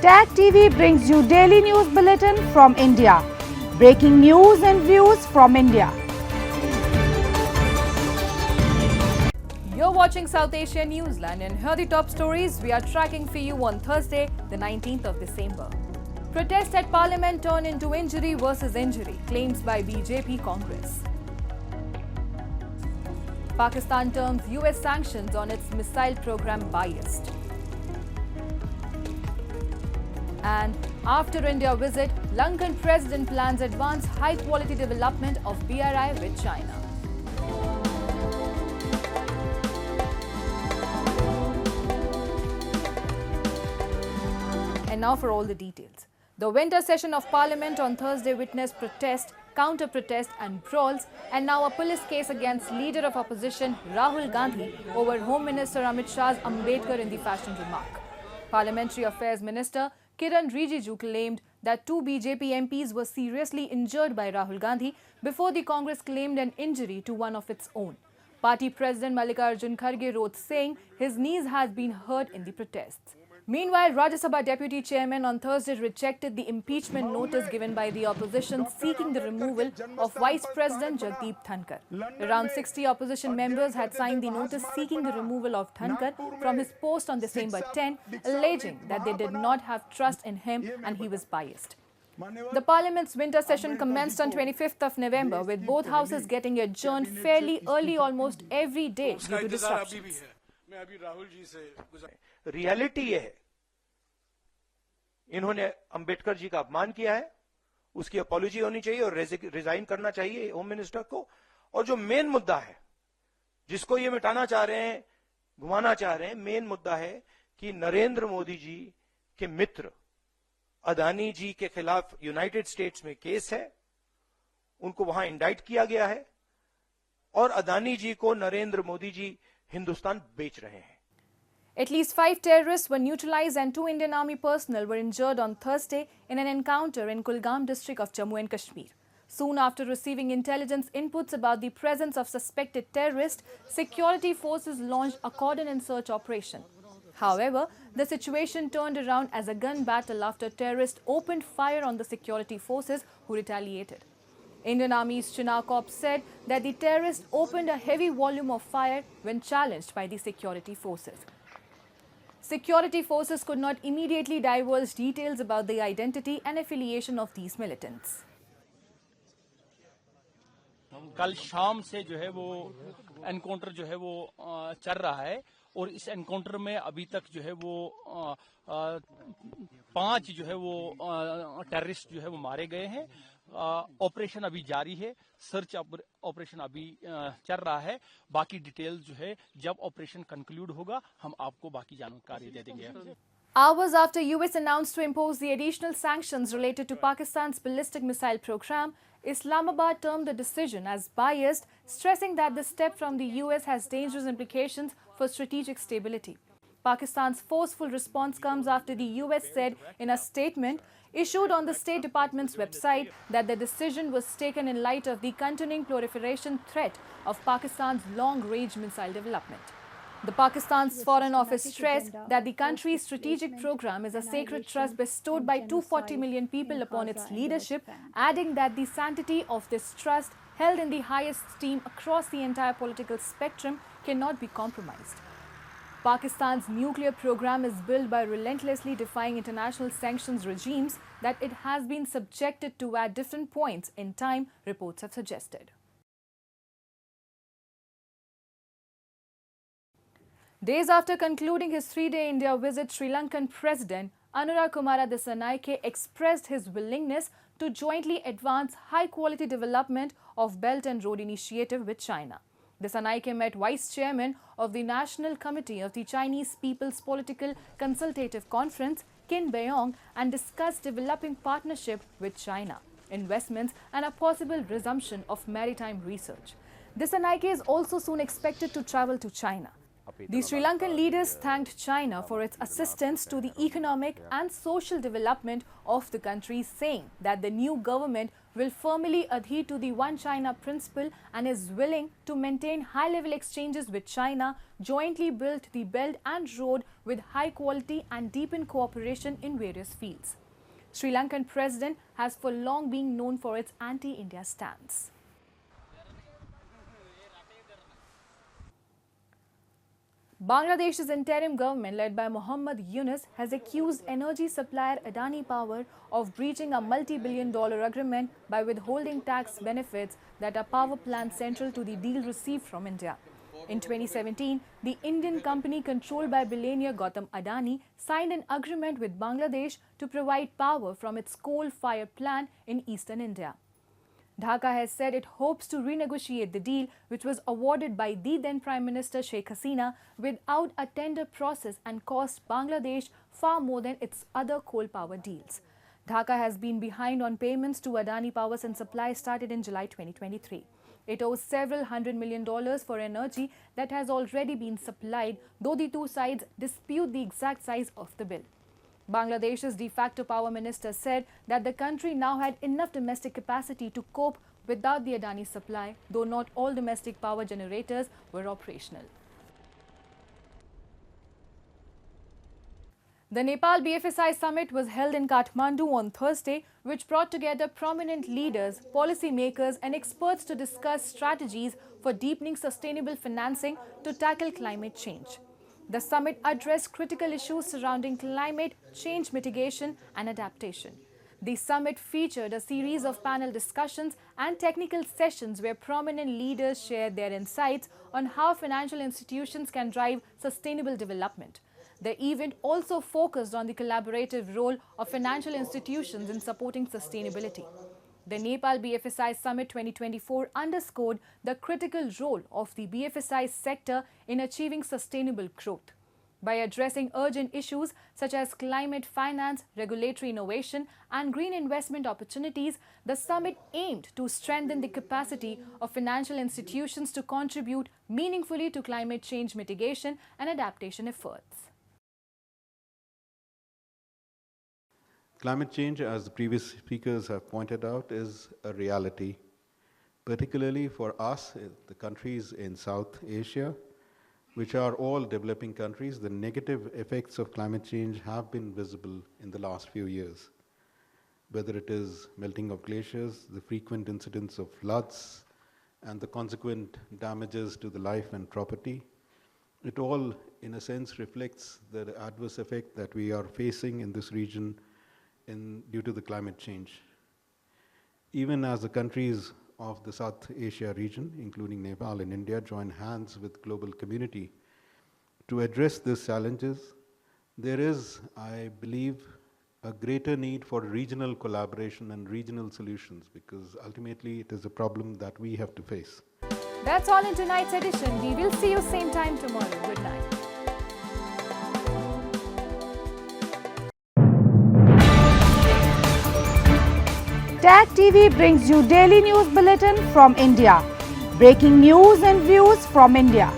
Tag TV brings you daily news bulletin from India. Breaking news and views from India. You're watching South Asia Newsline, and here are the top stories we are tracking for you on Thursday, the 19th of December. Protest at Parliament turn into injury versus injury, claims by BJP Congress. Pakistan terms US sanctions on its missile program biased. And after India visit, Lankan President plans advance high-quality development of BRI with China. And now for all the details. The winter session of Parliament on Thursday witnessed protest, counter-protest and brawls, and now a police case against leader of opposition Rahul Gandhi over Home Minister Amit Shah's Ambedkar in the fashion remark. Parliamentary Affairs Minister Kiran Rijiju claimed that two BJP MPs were seriously injured by Rahul Gandhi before the Congress claimed an injury to one of its own. Party President Mallikarjun Kharge wrote saying his knees had been hurt in the protests. Meanwhile, Rajya Sabha Deputy Chairman on Thursday rejected the impeachment notice given by the opposition seeking the removal of Vice President Jagdeep Dhankar. Around 60 opposition members had signed the notice seeking the removal of Dhankar from his post on December 10, alleging that they did not have trust in him and he was biased. The Parliament's winter session commenced on 25th of November, with both houses getting adjourned fairly early almost every day due to disruptions. Reality ये है, इन्होंने अंबेडकर जी का अपमान किया है, उसकी apology होनी चाहिए और रिजाइन करना चाहिए होम मिनिस्टर को। और जो मेन मुद्दा है जिसको ये मिटाना चाह रहे हैं, घुमाना चाह रहे हैं, मेन मुद्दा है कि नरेंद्र मोदी जी के मित्र अदानी जी के खिलाफ यूनाइटेड स्टेट्स में केस है, उनको वहां इंडाइट किया गया है और अदानी जी को नरेंद्र मोदी जी हिंदुस्तान बेच रहे हैं। At least 5 terrorists were neutralized and 2 Indian Army personnel were injured on Thursday in an encounter in Kulgam district of Jammu and Kashmir. Soon after receiving intelligence inputs about the presence of suspected terrorists, security forces launched a cordon and search operation. However, the situation turned around as a gun battle after terrorists opened fire on the security forces who retaliated. Indian Army's Chinnar Corps said that the terrorists opened a heavy volume of fire when challenged by the security forces. Security forces could not immediately divulge details about the identity and affiliation of these militants. कल शाम से जो है वो encounter जो है वो चल रहा है और इस एनकाउंटर में अभी तक जो है वो 5 जो है वो टेररिस्ट जो है वो मारे गए हैं। ऑपरेशन अभी जारी है, सर्च ऑपरेशन अभी चल रहा है। बाकी डिटेल्स जो है जब ऑपरेशन कंक्लूड होगा हम आपको बाकी जानकारी दे देंगे। Hours after US announced to impose the additional sanctions related to Pakistan's ballistic missile program, Islamabad termed the decision as biased, stressing that the step from the US has dangerous implications for strategic stability. Pakistan's forceful response comes after the US said in a statement issued on the State Department's website that the decision was taken in light of the continuing proliferation threat of Pakistan's long-range missile development. The Pakistan's Foreign Office stressed that the country's strategic program is a sacred trust bestowed by 240 million people upon its leadership, adding that the sanctity of this trust, held in the highest esteem across the entire political spectrum, cannot be compromised. Pakistan's nuclear program is built by relentlessly defying international sanctions regimes that it has been subjected to at different points in time, reports have suggested. Days after concluding his 3-day India visit, Sri Lankan President Anura Kumara Dissanayake expressed his willingness to jointly advance high-quality development of Belt and Road Initiative with China. Dissanayake met Vice Chairman of the National Committee of the Chinese People's Political Consultative Conference, Qin Beiyong, and discussed developing partnership with China, investments and a possible resumption of maritime research. Dissanayake is also soon expected to travel to China. The Sri Lankan leaders thanked China for its assistance to the economic and social development of the country, saying that the new government will firmly adhere to the One China principle and is willing to maintain high-level exchanges with China, jointly build the Belt and Road with high quality and deepen cooperation in various fields. Sri Lankan President has for long been known for its anti-India stance. Bangladesh's interim government led by Muhammad Yunus has accused energy supplier Adani Power of breaching a multi-billion-dollar agreement by withholding tax benefits that are power plant central to the deal received from India. In 2017, the Indian company controlled by billionaire Gautam Adani signed an agreement with Bangladesh to provide power from its coal-fired plant in eastern India. Dhaka has said it hopes to renegotiate the deal, which was awarded by the then Prime Minister Sheikh Hasina without a tender process and cost Bangladesh far more than its other coal power deals. Dhaka has been behind on payments to Adani Power since supply started in July 2023. It owes several $100 million for energy that has already been supplied, though the two sides dispute the exact size of the bill. Bangladesh's de facto power minister said that the country now had enough domestic capacity to cope without the Adani supply, though not all domestic power generators were operational. The Nepal BFSI summit was held in Kathmandu on Thursday, which brought together prominent leaders, policymakers and experts to discuss strategies for deepening sustainable financing to tackle climate change. The summit addressed critical issues surrounding climate change mitigation and adaptation. The summit featured a series of panel discussions and technical sessions where prominent leaders shared their insights on how financial institutions can drive sustainable development. The event also focused on the collaborative role of financial institutions in supporting sustainability. The Nepal BFSI Summit 2024 underscored the critical role of the BFSI sector in achieving sustainable growth. By addressing urgent issues such as climate finance, regulatory innovation, and green investment opportunities, the summit aimed to strengthen the capacity of financial institutions to contribute meaningfully to climate change mitigation and adaptation efforts. Climate change, as the previous speakers have pointed out, is a reality, particularly for us, the countries in South Asia, which are all developing countries. The negative effects of climate change have been visible in the last few years, whether it is melting of glaciers, the frequent incidents of floods, and the consequent damages to the life and property. It all, in a sense, reflects the adverse effect that we are facing in this region due to the climate change. Even as the countries of the South Asia region, including Nepal and India, join hands with global community to address these challenges, there is, I believe, a greater need for regional collaboration and regional solutions, because ultimately it is a problem that we have to face. That's all in tonight's edition. We will see you same time tomorrow. Good night. Tag TV brings you daily news bulletin from India. Breaking news and views from India.